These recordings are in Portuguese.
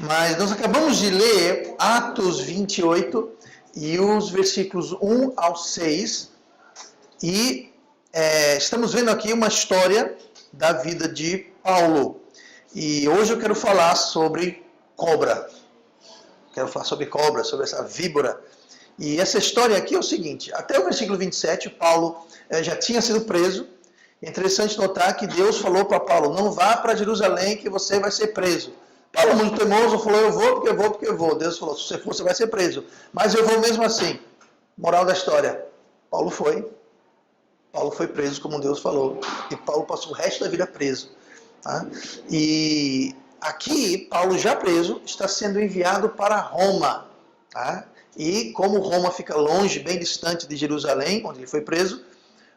Mas nós acabamos de ler Atos 28 e os versículos 1 ao 6. E estamos vendo aqui uma história da vida de Paulo. E hoje eu quero falar sobre cobra. Quero falar sobre cobra, sobre essa víbora. E essa história aqui é o seguinte: até o versículo 27, Paulo já tinha sido preso. É interessante notar que Deus falou para Paulo: não vá para Jerusalém que você vai ser preso. Paulo, muito teimoso, falou: eu vou porque eu vou. Deus falou: se você for, você vai ser preso. Mas eu vou mesmo assim. Moral da história: Paulo foi preso como Deus falou. E Paulo passou o resto da vida preso. Tá? E aqui, Paulo já preso, está sendo enviado para Roma. Tá? E como Roma fica longe, bem distante de Jerusalém, onde ele foi preso,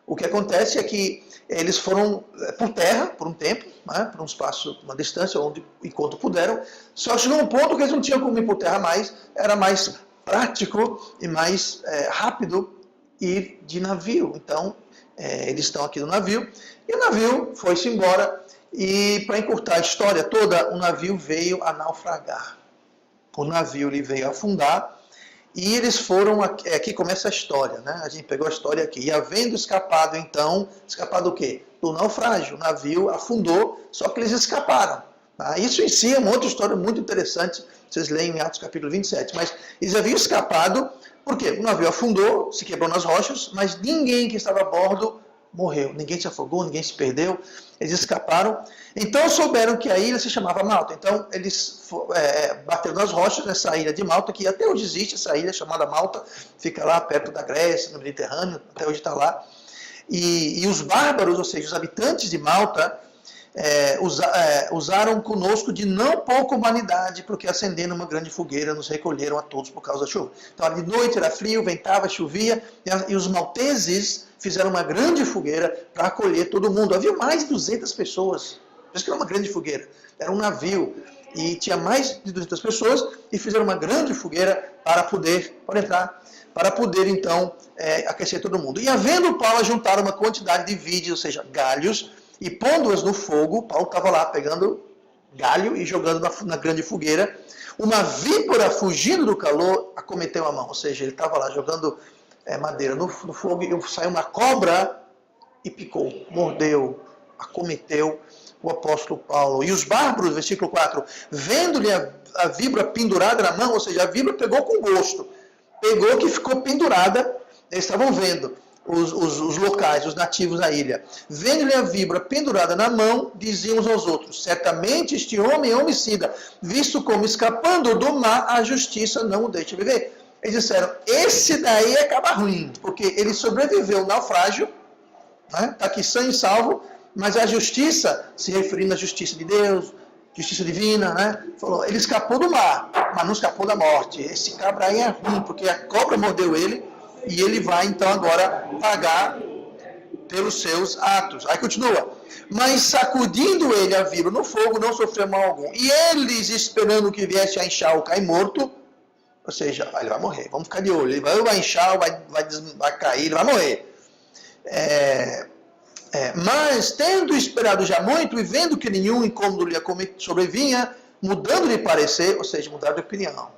o que acontece é que eles foram por terra, por um tempo, né, por um espaço, uma distância, enquanto puderam. Só chegou um ponto que eles não tinham como ir por terra mais, era mais prático e mais rápido ir de navio. Então, eles estão aqui no navio, e o navio foi-se embora, e para encurtar a história toda, o navio veio a naufragar. O navio ele veio a afundar, e eles foram, aqui começa a história, né? A gente pegou a história aqui. E havendo escapado então, escapado o quê? Do naufrágio. O navio afundou, só que eles escaparam. Tá? Isso em si é uma outra história muito interessante. Vocês leem em Atos capítulo 27. Mas eles haviam escapado, por quê? O navio afundou, se quebrou nas rochas, mas ninguém que estava a bordo morreu. Ninguém se afogou, ninguém se perdeu. Eles escaparam. Então souberam que a ilha se chamava Malta. Então eles bateram nas rochas nessa ilha de Malta, que até hoje existe essa ilha chamada Malta. Fica lá perto da Grécia, no Mediterrâneo, até hoje está lá. E os bárbaros, ou seja, os habitantes de Malta, usaram conosco de não pouca humanidade, porque acendendo uma grande fogueira nos recolheram a todos por causa da chuva. Então de noite era frio, ventava, chovia, e os malteses fizeram uma grande fogueira para acolher todo mundo. Havia mais de 200 pessoas. Por isso que era uma grande fogueira. Era um navio. E tinha mais de 200 pessoas. E fizeram uma grande fogueira para poder, então, aquecer todo mundo. E havendo Paulo juntar uma quantidade de vides, ou seja, galhos, e pondo-as no fogo, Paulo estava lá pegando galho e jogando na grande fogueira. Uma víbora, fugindo do calor, acometeu a mão. Ou seja, ele estava lá jogando madeira no fogo, e saiu uma cobra e picou, mordeu, acometeu o apóstolo Paulo. E os bárbaros, versículo 4, vendo-lhe a víbora pendurada na mão, ou seja, a víbora pegou com gosto, pegou que ficou pendurada, eles estavam vendo, os locais, os nativos da ilha, vendo-lhe a víbora pendurada na mão, diziam uns aos outros: certamente este homem é homicida, visto como escapando do mar, a justiça não o deixa viver. Eles disseram: esse daí acaba ruim, porque ele sobreviveu ao naufrágio, né? Está aqui sã e salvo, mas a justiça, se referindo à justiça de Deus, justiça divina, né? Falou, ele escapou do mar, mas não escapou da morte. Esse cabra aí é ruim, porque a cobra mordeu ele, e ele vai então agora pagar pelos seus atos. Aí continua: mas sacudindo ele a víbora no fogo, não sofreu mal algum. E eles, esperando que viesse a inchar ou cair morto, ou seja, ele vai morrer, vamos ficar de olho, ele vai inchar, vai cair, ele vai morrer. Mas, tendo esperado já muito, e vendo que nenhum incômodo lhe sobrevinha, mudando de parecer, ou seja, mudaram de opinião,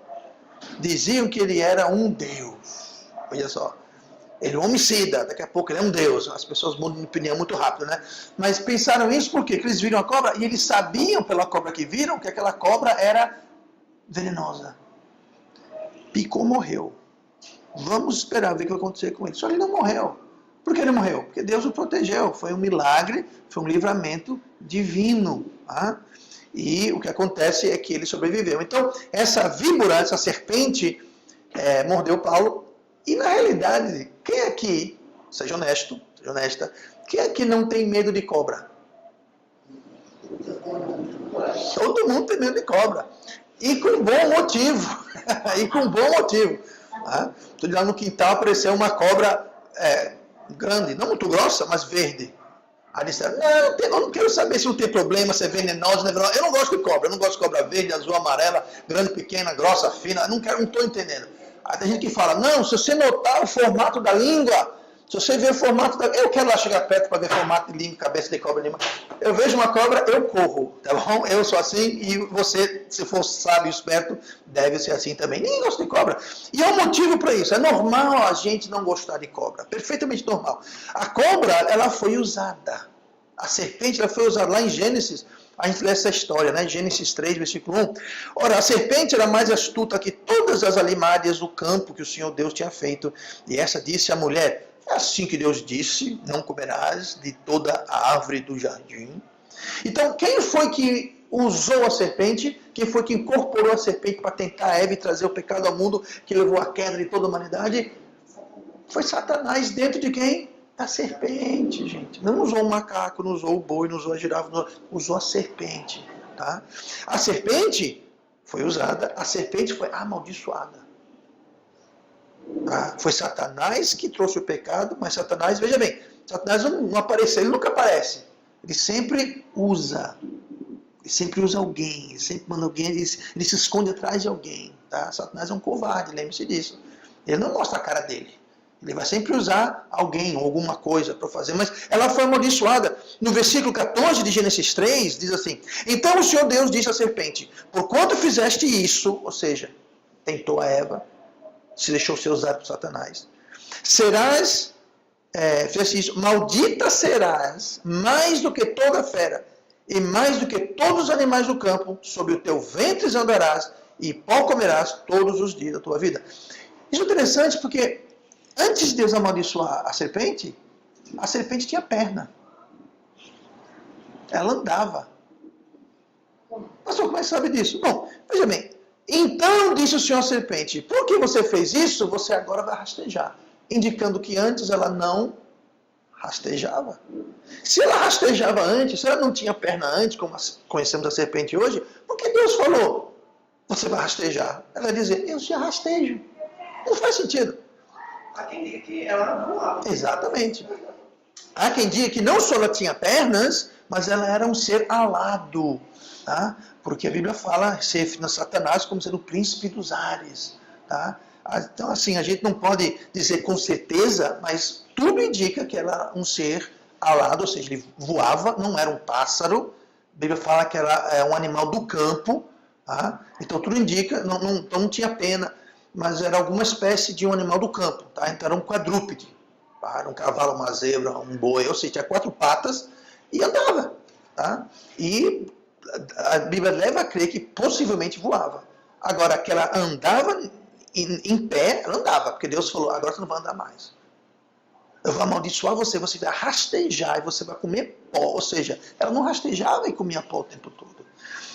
diziam que ele era um Deus. Olha só, ele é um homicida, daqui a pouco ele é um Deus. As pessoas mudam de opinião muito rápido, né? Mas pensaram isso por quê? Porque eles viram a cobra, e eles sabiam pela cobra que viram, que aquela cobra era venenosa. Picou, morreu. Vamos esperar ver o que vai acontecer com ele. Só ele não morreu. Por que ele morreu? Porque Deus o protegeu. Foi um milagre, foi um livramento divino. Tá? E o que acontece é que ele sobreviveu. Então, essa víbora, essa serpente, mordeu Paulo. E na realidade, quem aqui, seja honesto, seja honesta, quem aqui não tem medo de cobra? Todo mundo tem medo de cobra. E com bom motivo. E com bom motivo. Estou lá no quintal, apareceu uma cobra grande, não muito grossa, mas verde. Aí disseram: não, não quero saber se não tem problema, se é venenosa, não é venenosa. Eu não gosto de cobra, eu não gosto de cobra verde, azul, amarela, grande, pequena, grossa, fina, não estou entendendo. Aí tem gente que fala: não, se você notar o formato da língua, Se você vê o formato da... Eu quero lá chegar perto para ver formato de língua, cabeça de cobra, língua. Eu vejo uma cobra, eu corro, tá bom? Eu sou assim e você, se for sábio e esperto, deve ser assim também. Ninguém gosta de cobra. E há um motivo para isso. É normal a gente não gostar de cobra. Perfeitamente normal. A cobra, ela foi usada. A serpente, ela foi usada lá em Gênesis. A gente lê essa história, né? Gênesis 3, versículo 1. Ora, a serpente era mais astuta que todas as alimárias do campo que o Senhor Deus tinha feito. E essa disse à mulher... É assim que Deus disse, não comerás de toda a árvore do jardim. Então, quem foi que usou a serpente? Quem foi que incorporou a serpente para tentar a Eva e trazer o pecado ao mundo, que levou à queda de toda a humanidade? Foi Satanás dentro de quem? Da serpente, gente. Não usou o macaco, não usou o boi, não usou a girafa, não usou a serpente. Tá? A serpente foi usada, a serpente foi amaldiçoada. Foi Satanás que trouxe o pecado, mas Satanás, veja bem, Satanás não apareceu, ele nunca aparece. Ele sempre usa alguém, ele sempre manda alguém, ele se esconde atrás de alguém. Tá? Satanás é um covarde, lembre-se disso. Ele não mostra a cara dele. Ele vai sempre usar alguém ou alguma coisa para fazer, mas ela foi amaldiçoada. No versículo 14 de Gênesis 3, diz assim: Então o Senhor Deus disse à serpente, porquanto fizeste isso, ou seja, tentou a Eva, se deixou ser usado por Satanás, fizeste isso, maldita serás mais do que toda fera, e mais do que todos os animais do campo, sobre o teu ventre andarás, e pó comerás todos os dias da tua vida. Isso é interessante porque, antes de Deus amaldiçoar a serpente tinha perna. Ela andava. Pastor, como é que sabe disso? Bom, veja bem, então disse o Senhor à serpente, por que você fez isso? Você agora vai rastejar. Indicando que antes ela não rastejava. Se ela rastejava antes, se ela não tinha perna antes, como conhecemos a serpente hoje, por que Deus falou, você vai rastejar? Ela ia dizer, eu já rastejo. Não faz sentido. Há quem diga que ela voava. Exatamente. Há quem diga que não só ela tinha pernas, mas ela era um ser alado. Tá? Porque a Bíblia fala ser Satanás como sendo o príncipe dos ares. Tá? Então, assim, a gente não pode dizer com certeza, mas tudo indica que ela era um ser alado, ou seja, ele voava, não era um pássaro. A Bíblia fala que ela é um animal do campo. Tá? Então, tudo indica, não tinha pena, mas era alguma espécie de um animal do campo. Tá? Então, era um quadrúpede. Tá? Era um cavalo, uma zebra, um boi, ou seja, tinha 4 patas e andava. Tá? E a Bíblia leva a crer que possivelmente voava. Agora, que ela andava em pé, ela andava, porque Deus falou, agora você não vai andar mais. Eu vou amaldiçoar você, você vai rastejar e você vai comer pó. Ou seja, ela não rastejava e comia pó o tempo todo.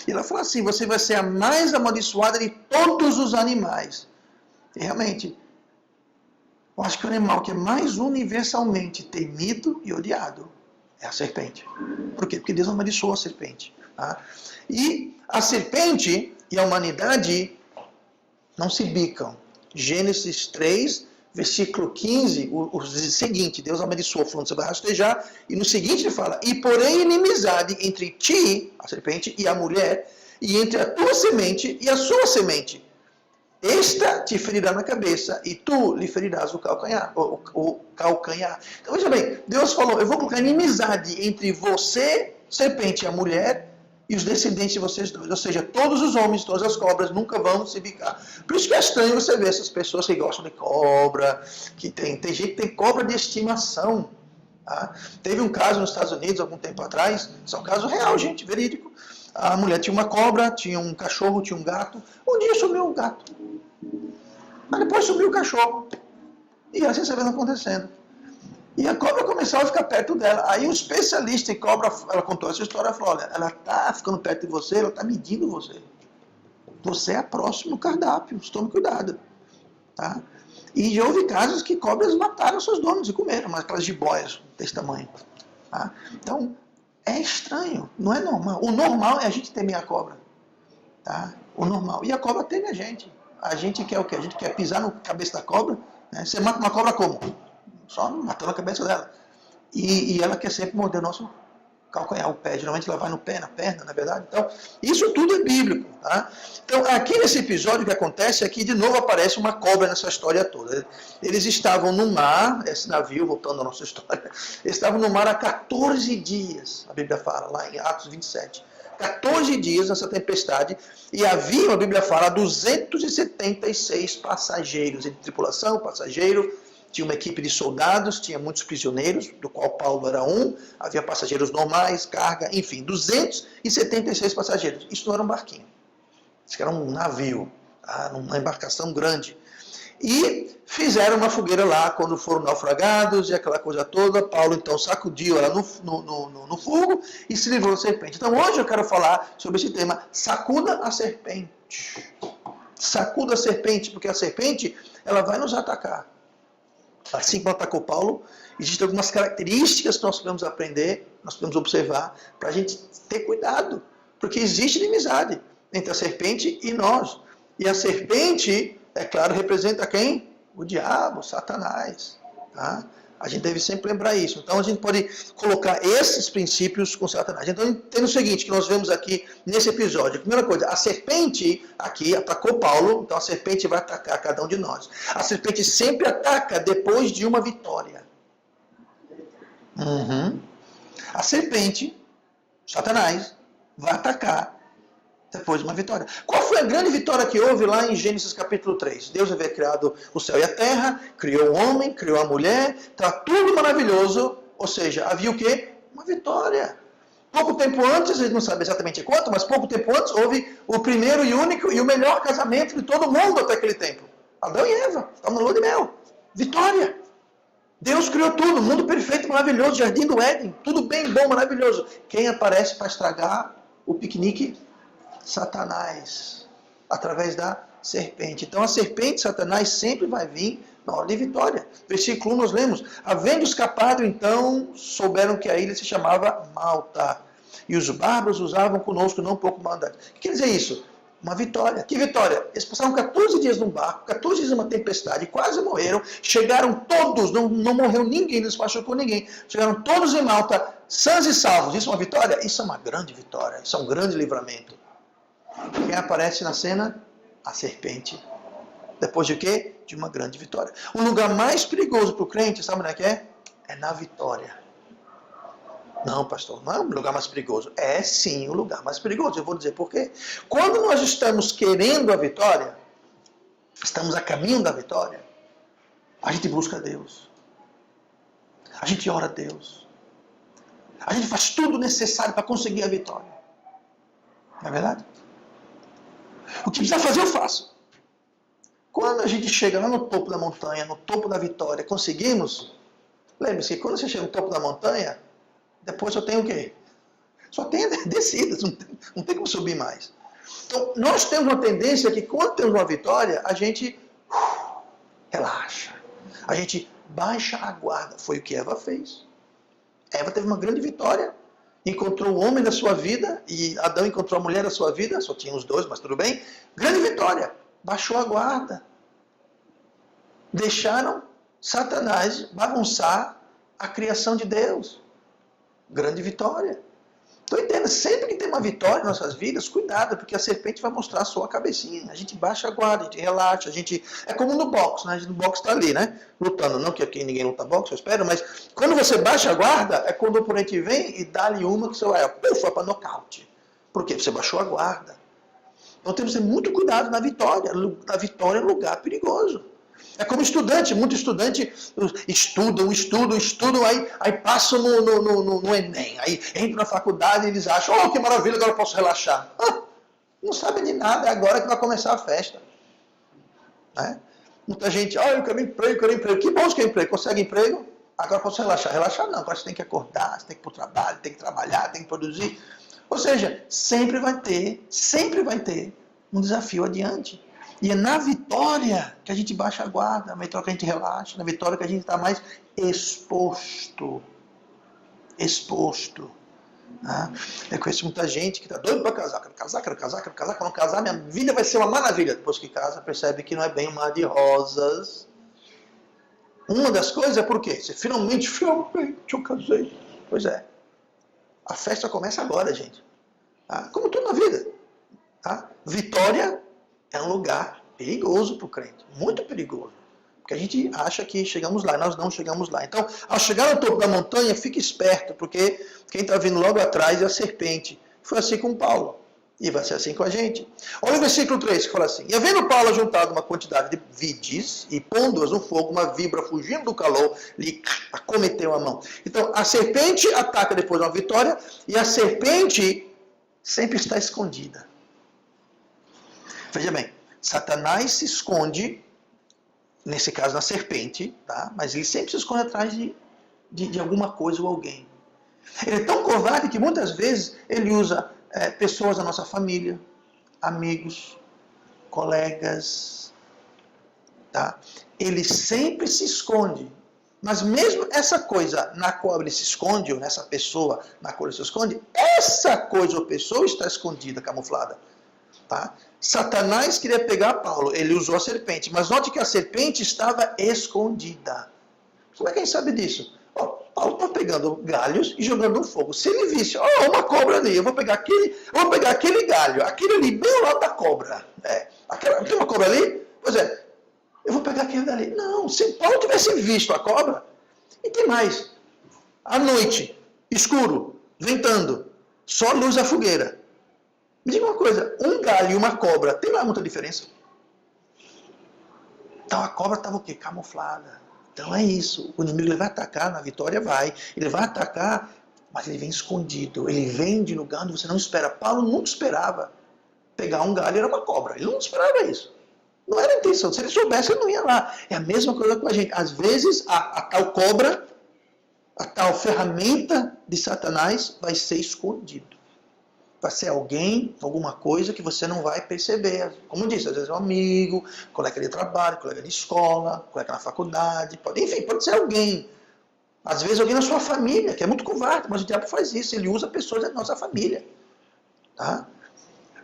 E ela falou assim, você vai ser a mais amaldiçoada de todos os animais. E realmente, eu acho que o animal que é mais universalmente temido e odiado é a serpente. Por quê? Porque Deus amaldiçoou a serpente. Tá? E a serpente e a humanidade não se bicam. Gênesis 3, versículo 15, o seguinte, Deus amaldiçoou, falando, você vai rastejar, e no seguinte ele fala, e porém inimizade entre ti, a serpente, e a mulher, e entre a tua semente e a sua semente. Esta te ferirá na cabeça, e tu lhe ferirás o calcanhar. Então veja bem, Deus falou, eu vou colocar inimizade entre você, serpente, e a mulher, e os descendentes de vocês dois. Ou seja, todos os homens, todas as cobras nunca vão se bicar. Por isso que é estranho você ver essas pessoas que gostam de cobra, que tem gente que tem cobra de estimação. Tá? Teve um caso nos Estados Unidos, algum tempo atrás, isso é um caso real, gente, verídico. A mulher tinha uma cobra, tinha um cachorro, tinha um gato. Um dia sumiu o gato. Mas depois sumiu o cachorro. E assim você vê acontecendo. E a cobra começou a ficar perto dela. Aí um especialista em cobra, ela contou essa história, falou, olha, ela está ficando perto de você, ela está medindo você. Você é a próxima cardápio, tome cuidado. Tá? E já houve casos que cobras mataram seus donos e comeram, mas aquelas jiboias desse tamanho. Tá? Então, é estranho, não é normal. O normal é a gente temer a cobra. Tá? O normal. E a cobra teme a gente. A gente quer o quê? A gente quer pisar na cabeça da cobra. Né? Você mata uma cobra como? Só matando a cabeça dela. E ela quer sempre morder o nosso calcanhar, o pé. Geralmente ela vai no pé, na perna, na verdade. Então, isso tudo é bíblico. Tá? Então, Então, aqui nesse episódio, o que acontece é que, de novo, aparece uma cobra nessa história toda. Eles estavam no mar, esse navio, voltando à nossa história, eles estavam no mar há 14 dias, a Bíblia fala, lá em Atos 27. 14 dias nessa tempestade, e havia, a Bíblia fala, 276 passageiros, entre tripulação, passageiro, tinha uma equipe de soldados, tinha muitos prisioneiros, do qual Paulo era um, havia passageiros normais, carga, enfim, 276 passageiros. Isso não era um barquinho, isso era um navio, tá? Uma embarcação grande. E fizeram uma fogueira lá quando foram naufragados e aquela coisa toda. Paulo então sacudiu ela no fogo e se livrou da serpente. Então hoje eu quero falar sobre esse tema, sacuda a serpente. Sacuda a serpente, porque a serpente ela vai nos atacar. Assim como atacou Paulo, existem algumas características que nós podemos aprender, nós podemos observar, para a gente ter cuidado. Porque existe inimizade entre a serpente e nós. E a serpente, é claro, representa quem? O diabo, Satanás. Tá? A gente deve sempre lembrar isso. Então a gente pode colocar esses princípios com Satanás. Então entenda o seguinte, que nós vemos aqui nesse episódio. Primeira coisa, a serpente aqui atacou Paulo, então a serpente vai atacar cada um de nós. A serpente sempre ataca depois de uma vitória. A serpente, Satanás, vai atacar depois de uma vitória. Qual foi a grande vitória que houve lá em Gênesis capítulo 3? Deus havia criado o céu e a terra, criou o homem, criou a mulher, está tudo maravilhoso, ou seja, havia o quê? Uma vitória. Pouco tempo antes, a gente não sabe exatamente quanto, mas pouco tempo antes houve o primeiro e único e o melhor casamento de todo mundo até aquele tempo. Adão e Eva, estavam na lua de mel. Vitória. Deus criou tudo, mundo perfeito, maravilhoso, jardim do Éden, tudo bem, bom, maravilhoso. Quem aparece para estragar o piquenique? Satanás, através da serpente. Então a serpente, Satanás, sempre vai vir na hora de vitória. Versículo 1 nós lemos, havendo escapado então, souberam que a ilha se chamava Malta, e os bárbaros usavam conosco não pouco maldade. O que quer dizer isso? Uma vitória. Que vitória? Eles passaram 14 dias num barco, 14 dias numa tempestade, quase morreram, chegaram todos, não morreu ninguém, não se machucou ninguém, chegaram todos em Malta, sãos e salvos. Isso é uma vitória? Isso é uma grande vitória, isso é um grande livramento. Quem aparece na cena? A serpente. Depois de quê? De uma grande vitória. O lugar mais perigoso para o crente, sabe onde é que é? É na vitória. Não, pastor, não é o lugar mais perigoso. É sim o lugar mais perigoso. Eu vou dizer por quê. Quando nós estamos querendo a vitória, estamos a caminho da vitória, a gente busca Deus. A gente ora a Deus. A gente faz tudo necessário para conseguir a vitória. Não é verdade? O que precisa fazer, eu faço. Quando a gente chega lá no topo da montanha, no topo da vitória, conseguimos, lembre-se que quando você chega no topo da montanha, depois só tem o quê? Só tem descidas, não tem como subir mais. Então, nós temos uma tendência que quando temos uma vitória, a gente relaxa. A gente baixa a guarda. Foi o que Eva fez. Eva teve uma grande vitória. Encontrou o homem da sua vida e Adão encontrou a mulher da sua vida, só tinha os dois, mas tudo bem. Grande vitória, baixou a guarda. Deixaram Satanás bagunçar a criação de Deus. Grande vitória. Então entenda, sempre que tem uma vitória em nossas vidas, cuidado, porque a serpente vai mostrar só a cabecinha. A gente baixa a guarda, a gente relaxa, a gente... É como no boxe, né? A gente no boxe está ali, né? Lutando, não que aqui ninguém luta boxe, eu espero, mas quando você baixa a guarda, é quando o oponente vem e dá-lhe uma que você vai, foi para nocaute. Por quê? Você baixou a guarda. Então temos que ter muito cuidado na vitória. A vitória é um lugar perigoso. É como estudante, muito estudante estudam, aí passam no Enem, aí entram na faculdade e eles acham, oh, que maravilha, agora eu posso relaxar. Não sabem de nada, é agora que vai começar a festa. Né? Muita gente, eu quero emprego. Que bom você quer emprego, consegue emprego? Agora eu posso relaxar. Relaxar não, agora você tem que acordar, você tem que ir para o trabalho, tem que trabalhar, tem que produzir. Ou seja, sempre vai ter um desafio adiante. E é na vitória que a gente baixa a guarda, na vitória que a gente relaxa, na vitória que a gente está mais exposto. Né? Eu conheço muita gente que está doido para casar. Quero casar. Quando casar, minha vida vai ser uma maravilha. Depois que casa, percebe que não é bem um mar de rosas. Uma das coisas é por quê? Você finalmente eu casei. Pois é. A festa começa agora, gente. Tá? Como tudo na vida. Tá? Vitória é um lugar perigoso para o crente, muito perigoso. Porque a gente acha que chegamos lá, nós não chegamos lá. Então, ao chegar no topo da montanha, fique esperto, porque quem está vindo logo atrás é a serpente. Foi assim com Paulo. E vai ser assim com a gente. Olha o versículo 3 que fala assim: E havendo Paulo juntado uma quantidade de vides, e pondo-as no fogo, uma víbora fugindo do calor, lhe acometeu a mão. Então, a serpente ataca depois uma vitória, e a serpente sempre está escondida. Veja bem, Satanás se esconde, nesse caso na serpente, tá? Mas ele sempre se esconde atrás de alguma coisa ou alguém. Ele é tão covarde que muitas vezes ele usa pessoas da nossa família, amigos, colegas, tá? Ele sempre se esconde. Mas mesmo essa coisa na qual ele se esconde, ou nessa pessoa na qual ele se esconde, essa coisa ou pessoa está escondida, camuflada. Tá? Satanás queria pegar Paulo, ele usou a serpente, mas note que a serpente estava escondida. Como é que a gente sabe disso? Paulo está pegando galhos e jogando no fogo. Se ele visse, uma cobra ali, eu vou pegar aquele galho, aquele ali, bem ao lado da cobra. Tem uma cobra ali? Pois é, eu vou pegar aquele dali. Não, se Paulo tivesse visto a cobra, e tem mais, à noite, escuro, ventando, só luz da fogueira. Me diga uma coisa, um galho e uma cobra, tem lá muita diferença? Então a cobra estava o quê? Camuflada. Então é isso, o inimigo ele vai atacar, na vitória vai, ele vai atacar, mas ele vem escondido, ele vem de lugar onde você não espera. Paulo nunca esperava pegar um galho e era uma cobra, ele não esperava isso. Não era a intenção, se ele soubesse ele não ia lá. É a mesma coisa com a gente, às vezes a tal cobra, a tal ferramenta de Satanás vai ser escondido. Vai ser alguém, alguma coisa que você não vai perceber. Como eu disse, às vezes é um amigo, colega de trabalho, colega de escola, colega na faculdade, pode ser alguém. Às vezes alguém na sua família, que é muito covarde, mas o diabo faz isso, ele usa pessoas da nossa família. Tá?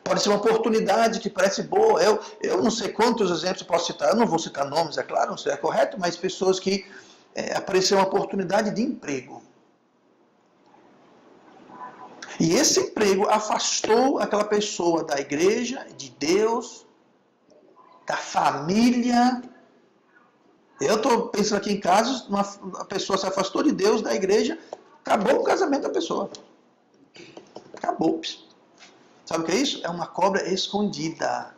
Pode ser uma oportunidade que parece boa. Eu não sei quantos exemplos eu posso citar, eu não vou citar nomes, é claro, não sei se é correto, mas pessoas que apareceu uma oportunidade de emprego. E esse emprego afastou aquela pessoa da igreja, de Deus, da família. Eu estou pensando aqui em casos, a pessoa se afastou de Deus, da igreja, acabou o casamento da pessoa. Acabou. Sabe o que é isso? É uma cobra escondida.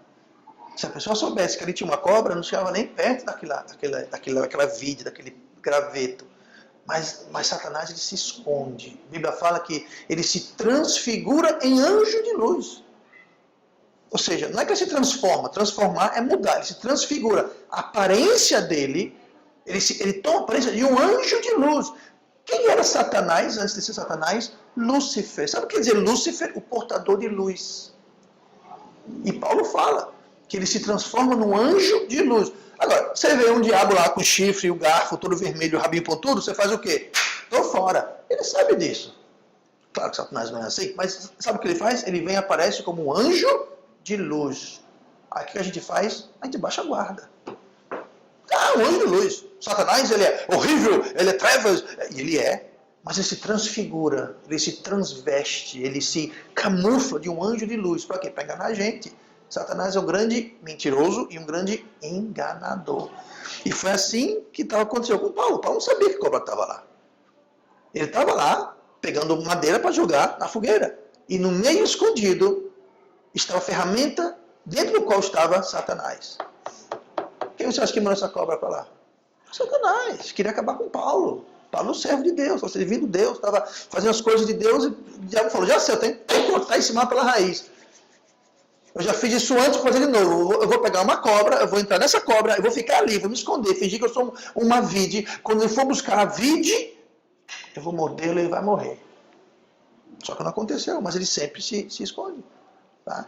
Se a pessoa soubesse que ali tinha uma cobra, não chegava nem perto daquela vide, daquele graveto. Mas Satanás ele se esconde. A Bíblia fala que ele se transfigura em anjo de luz. Ou seja, não é que ele se transforma. Transformar é mudar. Ele se transfigura. A aparência dele, ele toma a aparência de um anjo de luz. Quem era Satanás antes de ser Satanás? Lúcifer. Sabe o que quer dizer Lúcifer? O portador de luz. E Paulo fala que ele se transforma num anjo de luz. Agora, você vê um diabo lá com o chifre, o garfo, todo vermelho, o rabinho pontudo, você faz o quê? Estou fora. Ele sabe disso. Claro que Satanás não é assim, mas sabe o que ele faz? Ele vem e aparece como um anjo de luz. Aí o que a gente faz? A gente baixa a guarda. Um anjo de luz. Satanás, ele é horrível, ele é trevas. E ele é, mas ele se transfigura, ele se transveste, ele se camufla de um anjo de luz. Para quê? Para enganar a gente. Satanás é um grande mentiroso e um grande enganador. E foi assim que aconteceu com Paulo. Paulo não sabia que a cobra estava lá. Ele estava lá, pegando madeira para jogar na fogueira. E no meio escondido, estava a ferramenta dentro do qual estava Satanás. Quem você acha que mandou essa cobra para lá? Satanás. Queria acabar com Paulo. Paulo é um servo de Deus, estava servindo Deus, estava fazendo as coisas de Deus. E o diabo falou, já sei, eu tenho que cortar esse mal pela raiz. Eu já fiz isso antes, vou fazer de novo. Eu vou pegar uma cobra, eu vou entrar nessa cobra, eu vou ficar ali, vou me esconder, fingir que eu sou uma vide. Quando eu for buscar a vide, eu vou mordê-lo e ele vai morrer. Só que não aconteceu, mas ele sempre se esconde. Tá?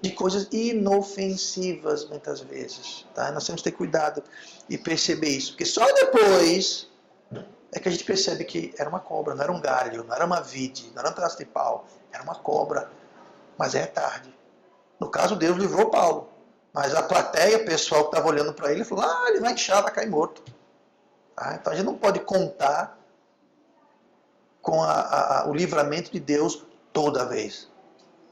De coisas inofensivas, muitas vezes. Tá? Nós temos que ter cuidado e perceber isso. Porque só depois é que a gente percebe que era uma cobra, não era um galho, não era uma vide, não era um pedaço de pau, era uma cobra. Mas é tarde. No caso, Deus livrou Paulo. Mas a plateia, o pessoal que estava olhando para ele, falou, ele vai inchar, vai cair morto. Tá? Então a gente não pode contar com o livramento de Deus toda vez.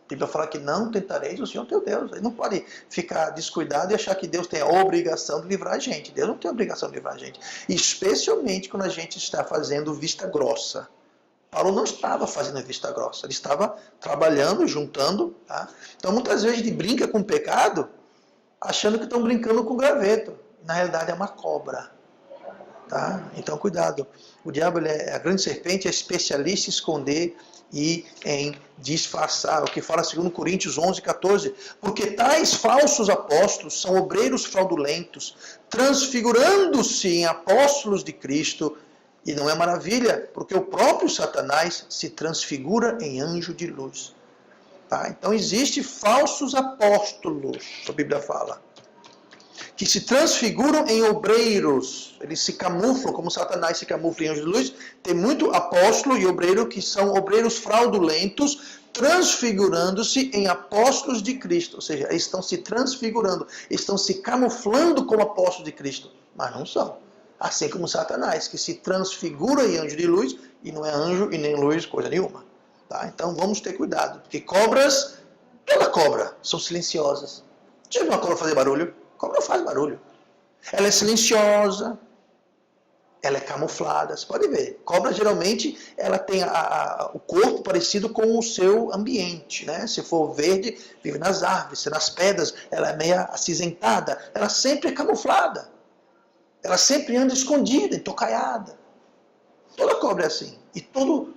A Bíblia fala que não tentareis o Senhor teu Deus. Ele não pode ficar descuidado e achar que Deus tem a obrigação de livrar a gente. Deus não tem a obrigação de livrar a gente. Especialmente quando a gente está fazendo vista grossa. Paulo não estava fazendo vista grossa. Ele estava trabalhando, juntando. Tá? Então muitas vezes a gente brinca com o pecado achando que estão brincando com graveto. Na realidade é uma cobra. Tá? Então cuidado. O diabo, a grande serpente, é especialista em esconder e em disfarçar. O que fala 2 Coríntios 11, 14. Porque tais falsos apóstolos são obreiros fraudulentos, transfigurando-se em apóstolos de Cristo. E não é maravilha, porque o próprio Satanás se transfigura em anjo de luz. Tá? Então existem falsos apóstolos, a Bíblia fala, que se transfiguram em obreiros. Eles se camuflam, como Satanás se camufla em anjo de luz. Tem muito apóstolo e obreiro que são obreiros fraudulentos, transfigurando-se em apóstolos de Cristo. Ou seja, eles estão se transfigurando, estão se camuflando como apóstolos de Cristo, mas não são. Assim como Satanás, que se transfigura em anjo de luz, e não é anjo e nem luz, coisa nenhuma. Tá? Então vamos ter cuidado, porque cobras, toda cobra, são silenciosas. Já viu uma cobra fazer barulho? Cobra faz barulho. Ela é silenciosa, ela é camuflada. Você pode ver. Cobra geralmente ela tem o corpo parecido com o seu ambiente. Né? Se for verde, vive nas árvores. Se nas pedras, ela é meio acinzentada. Ela sempre é camuflada. Ela sempre anda escondida, entocaiada. Toda cobra é assim. E todas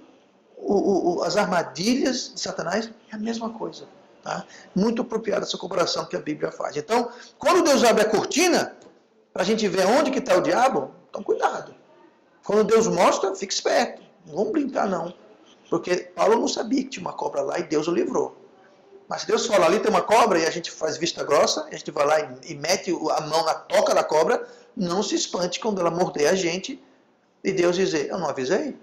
as armadilhas de Satanás é a mesma coisa. Tá? Muito apropriada essa comparação que a Bíblia faz. Então, quando Deus abre a cortina, para a gente ver onde que está o diabo, então cuidado. Quando Deus mostra, fique esperto. Não vamos brincar não. Porque Paulo não sabia que tinha uma cobra lá e Deus o livrou. Mas se Deus fala, ali tem uma cobra, e a gente faz vista grossa, a gente vai lá e mete a mão na toca da cobra, não se espante quando ela morder a gente e Deus dizer, eu não avisei?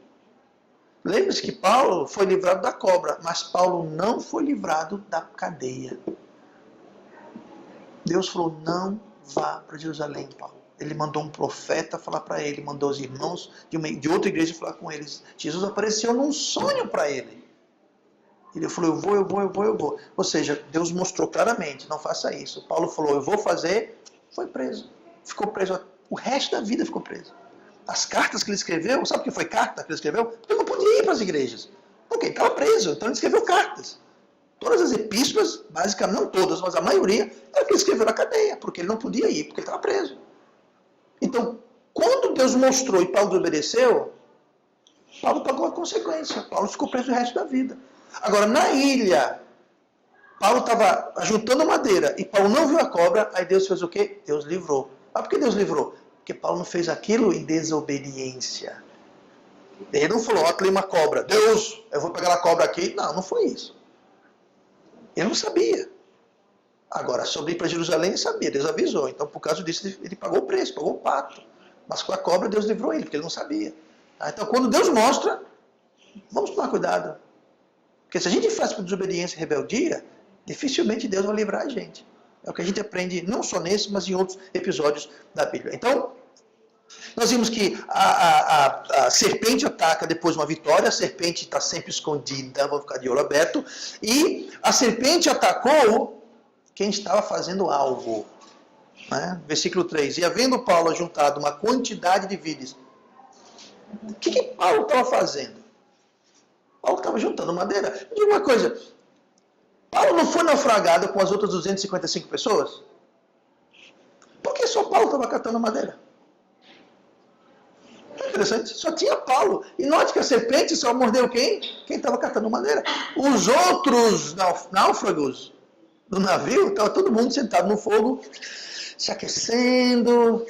Lembre-se que Paulo foi livrado da cobra, mas Paulo não foi livrado da cadeia. Deus falou, não vá para Jerusalém, Paulo. Ele mandou um profeta falar para ele, mandou os irmãos de outra igreja falar com eles. Jesus apareceu num sonho para ele. Ele falou, eu vou. Ou seja, Deus mostrou claramente, não faça isso. Paulo falou, eu vou fazer, foi preso. Ficou preso, o resto da vida ficou preso. As cartas que ele escreveu, sabe o que foi carta que ele escreveu? Porque ele não podia ir para as igrejas. Porque ele estava preso, então ele escreveu cartas. Todas as epístolas, basicamente, não todas, mas a maioria, era que ele escreveu na cadeia, porque ele não podia ir, porque ele estava preso. Então, quando Deus mostrou e Paulo desobedeceu, Paulo pagou a consequência. Paulo ficou preso o resto da vida. Agora, na ilha, Paulo estava ajuntando madeira e Paulo não viu a cobra, aí Deus fez o quê? Deus livrou. Mas por que Deus livrou? Porque Paulo não fez aquilo em desobediência. Ele não falou, ó, tem uma cobra. Deus, eu vou pegar a cobra aqui. Não, não foi isso. Ele não sabia. Agora, sobre ir para Jerusalém, ele sabia. Deus avisou. Então, por causa disso, ele pagou o preço, pagou o pato. Mas com a cobra, Deus livrou ele, porque ele não sabia. Então, quando Deus mostra, vamos tomar cuidado. Porque se a gente faz por desobediência e rebeldia, dificilmente Deus vai livrar a gente. É o que a gente aprende não só nesse, mas em outros episódios da Bíblia. Então, nós vimos que a serpente ataca depois de uma vitória, a serpente está sempre escondida, vamos ficar de olho aberto, e a serpente atacou quem estava fazendo algo. Né? Versículo 3, e havendo Paulo ajuntado uma quantidade de vides, o que Paulo estava fazendo? Paulo estava juntando madeira. Me diga uma coisa, Paulo não foi naufragado com as outras 255 pessoas? Por que só Paulo estava catando madeira? É interessante, só tinha Paulo. E note que a serpente só mordeu quem? Quem estava catando madeira. Os outros náufragos do navio, estava todo mundo sentado no fogo, se aquecendo,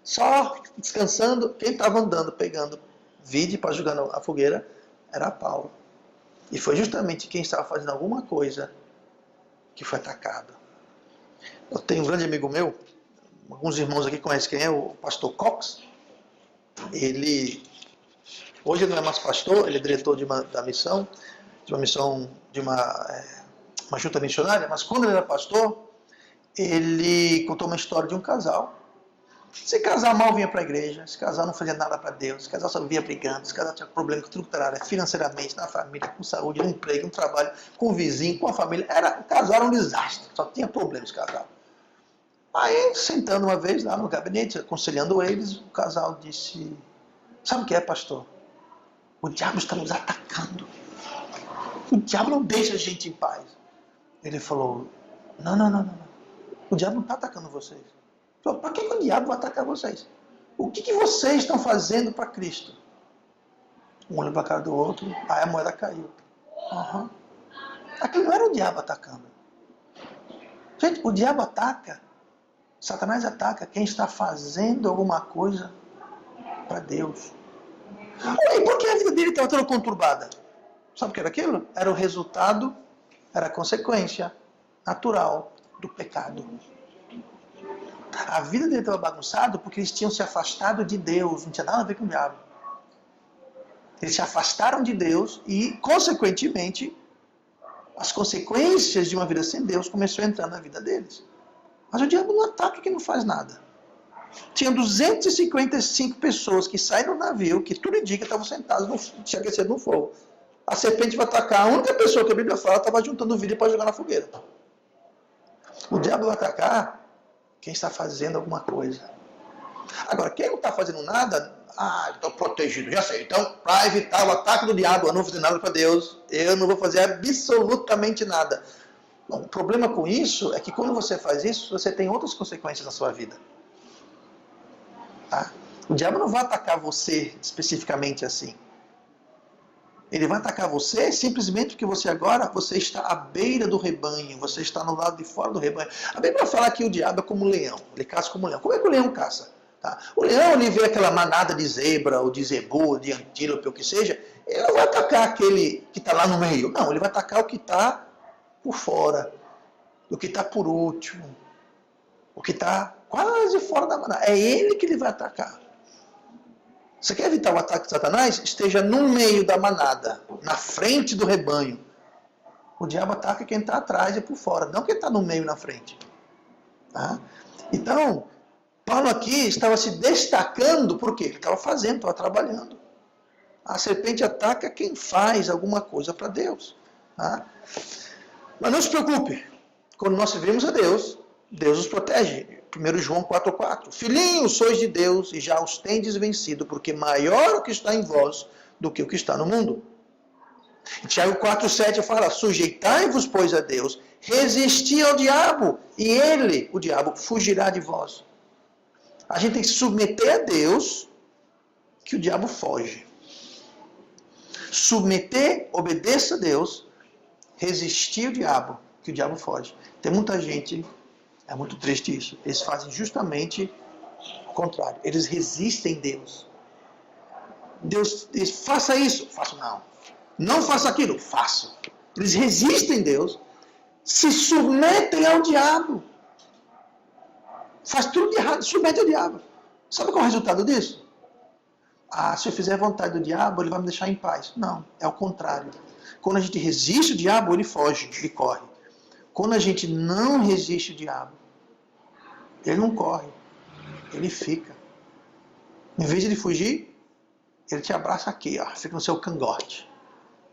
só descansando. Quem estava andando, pegando vide para jogar na fogueira, era Paulo. E foi justamente quem estava fazendo alguma coisa que foi atacado. Eu tenho um grande amigo meu, alguns irmãos aqui conhecem quem é, o pastor Cox. Hoje ele não é mais pastor, ele é diretor de uma junta missionária, mas quando ele era pastor, ele contou uma história de um casal Se casar mal vinha para a igreja, se casar não fazia nada para Deus, se casar só vivia brigando, se casar tinha problema com tudo que era financeiramente, na família, com saúde, no emprego, no trabalho, com o vizinho, com a família. O casal era um desastre, só tinha problemas casal. Aí, sentando uma vez lá no gabinete, aconselhando eles, o casal disse, sabe o que é, pastor? O diabo está nos atacando. O diabo não deixa a gente em paz. Ele falou, não. O diabo não está atacando vocês. Para que o diabo vai atacar vocês? O que vocês estão fazendo para Cristo? Um olhou para a cara do outro, aí a moeda caiu. Aquilo não era o diabo atacando. Gente, o diabo ataca, Satanás ataca quem está fazendo alguma coisa para Deus. E por que a vida dele estava toda conturbada? Sabe o que era aquilo? Era o resultado, era a consequência natural do pecado. A vida dele estava bagunçada porque eles tinham se afastado de Deus, não tinha nada a ver com o diabo. Eles se afastaram de Deus e, consequentemente, as consequências de uma vida sem Deus começaram a entrar na vida deles. Mas o diabo não ataca quem não faz nada. Tinha 255 pessoas que saíram do navio, que tudo indica estavam sentados, tinha aquecido no fogo. A serpente vai atacar, a única pessoa que a Bíblia fala estava juntando vidro para jogar na fogueira. O diabo vai atacar quem está fazendo alguma coisa. Agora, quem não está fazendo nada, estou protegido, já sei. Então, para evitar o ataque do diabo, eu não vou fazer nada para Deus, eu não vou fazer absolutamente nada. Bom, o problema com isso é que quando você faz isso, você tem outras consequências na sua vida. Tá? O diabo não vai atacar você especificamente assim. Ele vai atacar você simplesmente porque você está à beira do rebanho, você está no lado de fora do rebanho. A Bíblia fala que o diabo é como um leão, ele caça como um leão. Como é que o leão caça? Tá? O leão, ele vê aquela manada de zebra, ou de zebu, de antílope, ou o que seja, ele não vai atacar aquele que está lá no meio. Não, ele vai atacar o que está por fora, o que está por último, o que está quase fora da manada. É ele que ele vai atacar. Você quer evitar o ataque de Satanás? Esteja no meio da manada, na frente do rebanho. O diabo ataca quem está atrás e por fora, não quem está no meio e na frente. Tá? Então, Paulo aqui estava se destacando porque ele estava fazendo, estava trabalhando. A serpente ataca quem faz alguma coisa para Deus. Tá? Mas não se preocupe, quando nós servimos a Deus, Deus os protege. 1 João 4,4. Filhinhos, sois de Deus e já os tendes vencido, porque maior o que está em vós do que o que está no mundo. Tiago 4,7 fala, sujeitai-vos, pois, a Deus, resisti ao diabo, e ele, o diabo, fugirá de vós. A gente tem que se submeter a Deus, que o diabo foge. Submeter, obedeça a Deus, resistir ao diabo, que o diabo foge. Tem muita gente... É muito triste isso. Eles fazem justamente o contrário. Eles resistem a Deus. Deus diz, faça isso. Faço não. Não faça aquilo. Faço. Eles resistem a Deus. Se submetem ao diabo. Faz tudo de errado. Submete ao diabo. Sabe qual é o resultado disso? Se eu fizer a vontade do diabo, ele vai me deixar em paz. Não. É o contrário. Quando a gente resiste o diabo, ele foge. Ele corre. Quando a gente não resiste o diabo, ele não corre, ele fica. Em vez de ele fugir, ele te abraça aqui, ó, fica no seu cangote.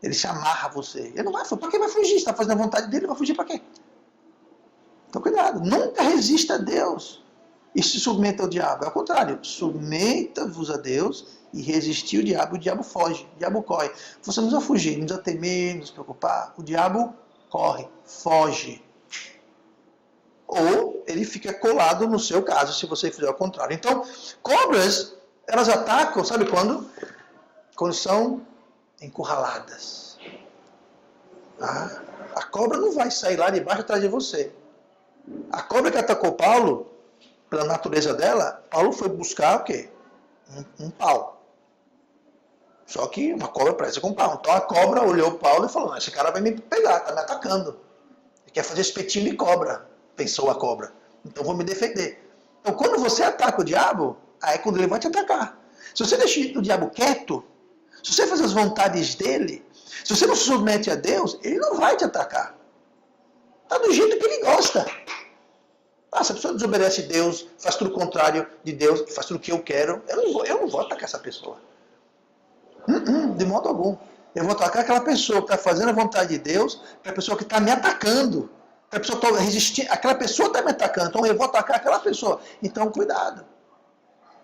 Ele se amarra a você. Ele não vai fugir. Para que vai fugir? Você está fazendo a vontade dele, vai fugir para quê? Então cuidado, nunca resista a Deus e se submeta ao diabo. É o contrário, submeta-vos a Deus e resistir o diabo foge, o diabo corre. Você não precisa fugir, não precisa temer, não se preocupar, o diabo corre, foge. Ou ele fica colado no seu caso, se você fizer o contrário. Então, cobras, elas atacam, sabe quando? Quando são encurraladas. Tá? A cobra não vai sair lá de baixo atrás de você. A cobra que atacou Paulo, pela natureza dela, Paulo foi buscar o quê? Um pau. Só que uma cobra parece com um pau. Então a cobra olhou Paulo e falou, esse cara vai me pegar, está me atacando. Ele quer fazer espetinho de cobra, pensou a cobra. Então vou me defender. Então quando você ataca o diabo, aí é quando ele vai te atacar. Se você deixa o diabo quieto, se você faz as vontades dele, se você não se submete a Deus, ele não vai te atacar. Está do jeito que ele gosta. Se a pessoa desobedece a Deus, faz tudo o contrário de Deus, faz tudo o que eu quero, eu não vou atacar essa pessoa. De modo algum. Eu vou atacar aquela pessoa que está fazendo a vontade de Deus, para a pessoa que está me atacando. Para a pessoa que está resistindo, aquela pessoa está me atacando, então eu vou atacar aquela pessoa. Então, cuidado.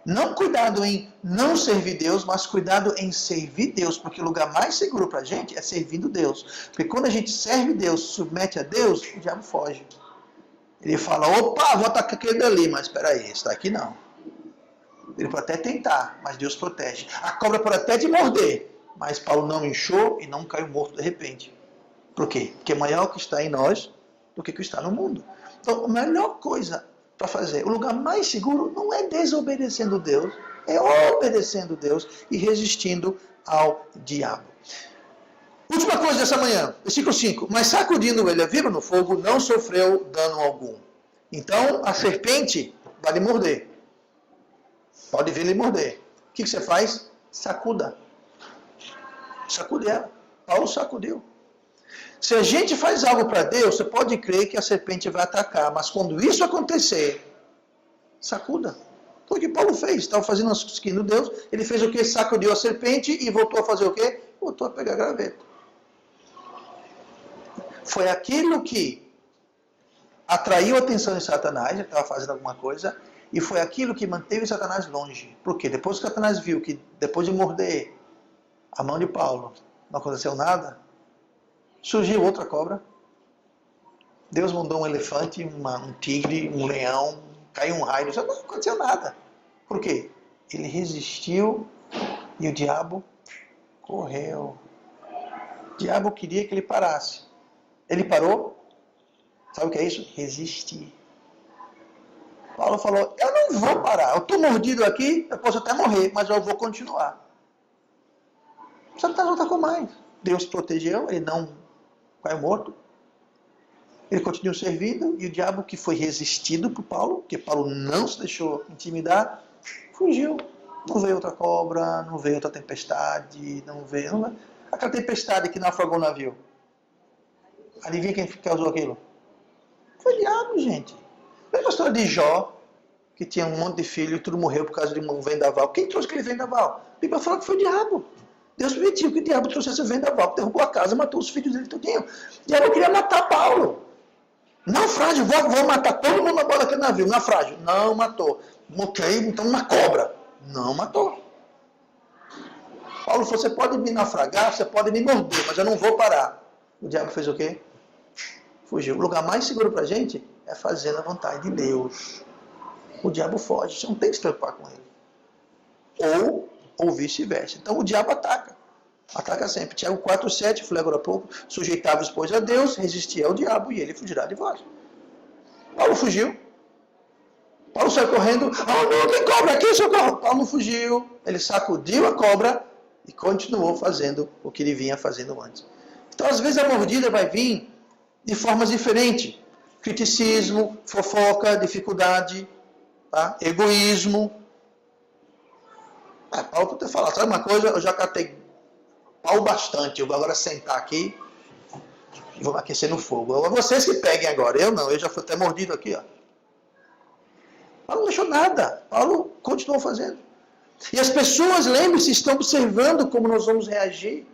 Não cuidado em não servir Deus, mas cuidado em servir Deus, porque o lugar mais seguro para a gente é servindo Deus. Porque quando a gente serve Deus, submete a Deus, o diabo foge. Ele fala, opa, vou atacar aquele dali, mas espera aí, esse está aqui não. Ele pode até tentar, mas Deus protege. A cobra pode até te morder, mas Paulo não inchou e não caiu morto de repente. Por quê? Porque é maior o que está em nós do que o que está no mundo. Então, a melhor coisa para fazer, o lugar mais seguro não é desobedecendo Deus, é obedecendo Deus e resistindo ao diabo. Última coisa dessa manhã, versículo 5. Mas sacudindo ele a viva no fogo, não sofreu dano algum. Então, a serpente vai lhe morder. Pode vir lhe morder. O que você faz? Sacuda. Sacude ela. Paulo sacudiu. Se a gente faz algo para Deus, você pode crer que a serpente vai atacar. Mas quando isso acontecer, sacuda. Foi o que Paulo fez. Estava fazendo as esquinas de Deus. Ele fez o quê? Sacudiu a serpente e voltou a fazer o quê? Voltou a pegar a graveta. Foi aquilo que atraiu a atenção de Satanás. Ele estava fazendo alguma coisa. E foi aquilo que manteve Satanás longe. Por quê? Depois que Satanás viu que, depois de morder a mão de Paulo, não aconteceu nada, surgiu outra cobra. Deus mandou um elefante, um tigre, um leão, caiu um raio, não aconteceu nada. Por quê? Ele resistiu e o diabo correu. O diabo queria que ele parasse. Ele parou? Sabe o que é isso? Resistir. Paulo falou, eu não vou parar, eu estou mordido aqui, eu posso até morrer, mas eu vou continuar. Satanás não atacou mais. Deus protegeu, ele não caiu morto. Ele continuou servindo, e o diabo que foi resistido por Paulo, porque Paulo não se deixou intimidar, fugiu. Não veio outra cobra, não veio outra tempestade, não veio... Aquela tempestade que naufragou o navio. Adivinha quem causou aquilo? Foi o diabo, gente. Lembra a história de Jó, que tinha um monte de filhos e tudo morreu por causa de um vendaval? Quem trouxe aquele vendaval? A Bíblia fala que foi o diabo. Deus permitiu que o diabo trouxesse o vendaval, derrubou a casa, matou os filhos dele tudinho. O diabo queria matar Paulo. Naufrágio, vou matar todo mundo na borda daquele navio. Naufrágio, não matou. Ok, então uma cobra. Não matou. Paulo falou, você pode me naufragar, você pode me morder, mas eu não vou parar. O diabo fez o quê? Fugiu. O lugar mais seguro para a gente é fazendo a vontade de Deus. O diabo foge, você não tem que se preocupar com ele. Ou vice-versa. Então o diabo ataca. Ataca sempre. Tiago 4,7, falei agora há pouco, sujeitáveis, pois, a Deus, resistia ao diabo e ele fugirá de vós. Paulo fugiu. Paulo saiu correndo, não, tem cobra aqui, socorro. Paulo não fugiu. Ele sacudiu a cobra e continuou fazendo o que ele vinha fazendo antes. Então, às vezes, a mordida vai vir de formas diferentes. Criticismo, fofoca, dificuldade, tá? Egoísmo. Paulo pode ter falado, sabe uma coisa? Eu já catei pau bastante, eu vou agora sentar aqui e vou aquecer no fogo. Vocês que peguem agora, eu não, eu já fui até mordido aqui, ó. Paulo não deixou nada, Paulo continuou fazendo. E as pessoas, lembre-se, estão observando como nós vamos reagir.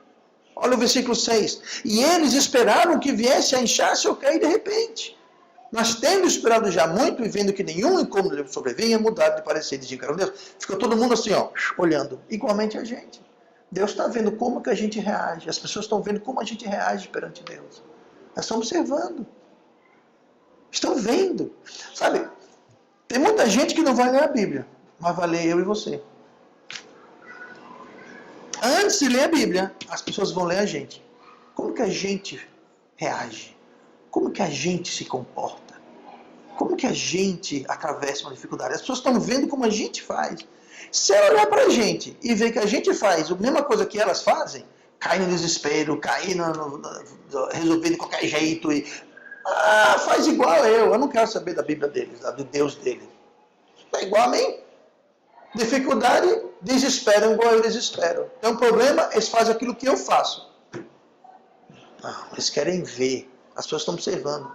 Olha o versículo 6. E eles esperaram que viesse a inchar-se ou cair de repente. Mas tendo esperado já muito e vendo que nenhum incômodo lhe sobrevinha, mudaram de parecer e desencaram Deus. Ficou todo mundo assim, ó, olhando. Igualmente a gente. Deus está vendo como que a gente reage. As pessoas estão vendo como a gente reage perante Deus. Elas estão observando. Estão vendo. Sabe, tem muita gente que não vai ler a Bíblia, mas vai ler eu e você. Antes de ler a Bíblia, as pessoas vão ler a gente. Como que a gente reage? Como que a gente se comporta? Como que a gente atravessa uma dificuldade? As pessoas estão vendo como a gente faz. Se eu olhar para a gente e ver que a gente faz a mesma coisa que elas fazem, cai no desespero, cai resolver de qualquer jeito, e faz igual eu não quero saber da Bíblia deles, do Deus deles. É igual a mim. Dificuldade, desesperam igual eu desespero. Tem um problema, eles fazem aquilo que eu faço. Não, eles querem ver. As pessoas estão observando.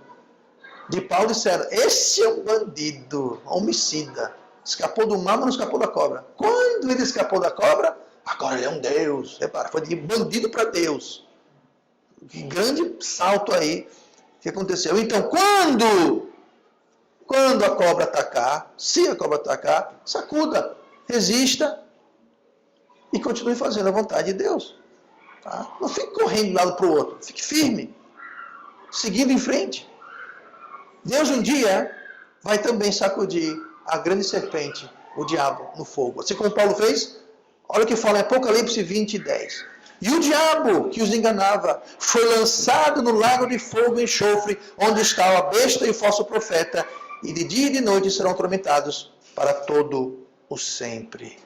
de Paulo disseram, esse é um bandido, homicida. Escapou do mal, mas não escapou da cobra. Quando ele escapou da cobra, agora ele é um Deus. Repara, foi de bandido para Deus. Que grande salto aí que aconteceu. Então, quando a cobra atacar, se a cobra atacar, sacuda, resista e continue fazendo a vontade de Deus. Tá? Não fique correndo de um lado para o outro. Fique firme, seguindo em frente. Deus um dia vai também sacudir a grande serpente, o diabo, no fogo. Assim como Paulo fez, olha o que fala em Apocalipse 20:10. E o diabo que os enganava foi lançado no lago de fogo e enxofre, onde está a besta e o falso profeta, e de dia e de noite serão atormentados para todo o sempre.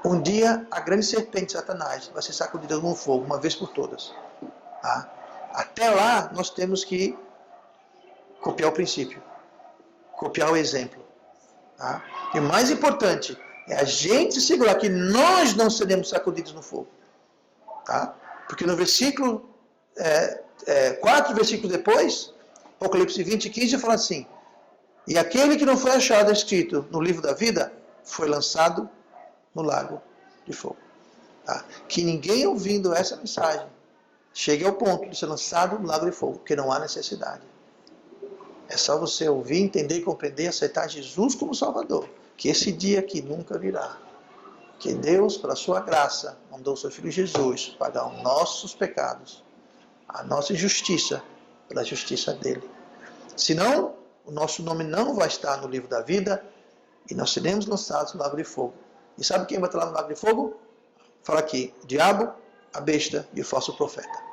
Um dia a grande serpente, Satanás, vai ser sacudida no fogo, uma vez por todas. Tá? Até lá, nós temos que copiar o princípio, copiar o exemplo. Tá? E o mais importante é a gente segurar que nós não seremos sacudidos no fogo. Tá? Porque no versículo 4 versículos depois, Apocalipse 20:15 fala assim, e aquele que não foi achado escrito no livro da vida foi lançado no lago de fogo. Tá? Que ninguém ouvindo essa mensagem chegue ao ponto de ser lançado no lago de fogo, porque não há necessidade. É só você ouvir, entender, compreender, aceitar Jesus como Salvador. Que esse dia aqui nunca virá. Que Deus, pela sua graça, mandou o seu Filho Jesus pagar os nossos pecados, a nossa injustiça, pela justiça dele. Senão, o nosso nome não vai estar no livro da vida e nós seremos lançados no lago de fogo. E sabe quem vai estar lá no lago de fogo? Fala aqui, o diabo, a besta e o falso profeta.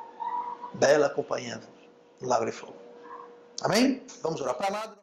Bela companhia no lago de fogo. Amém? Vamos orar para lá.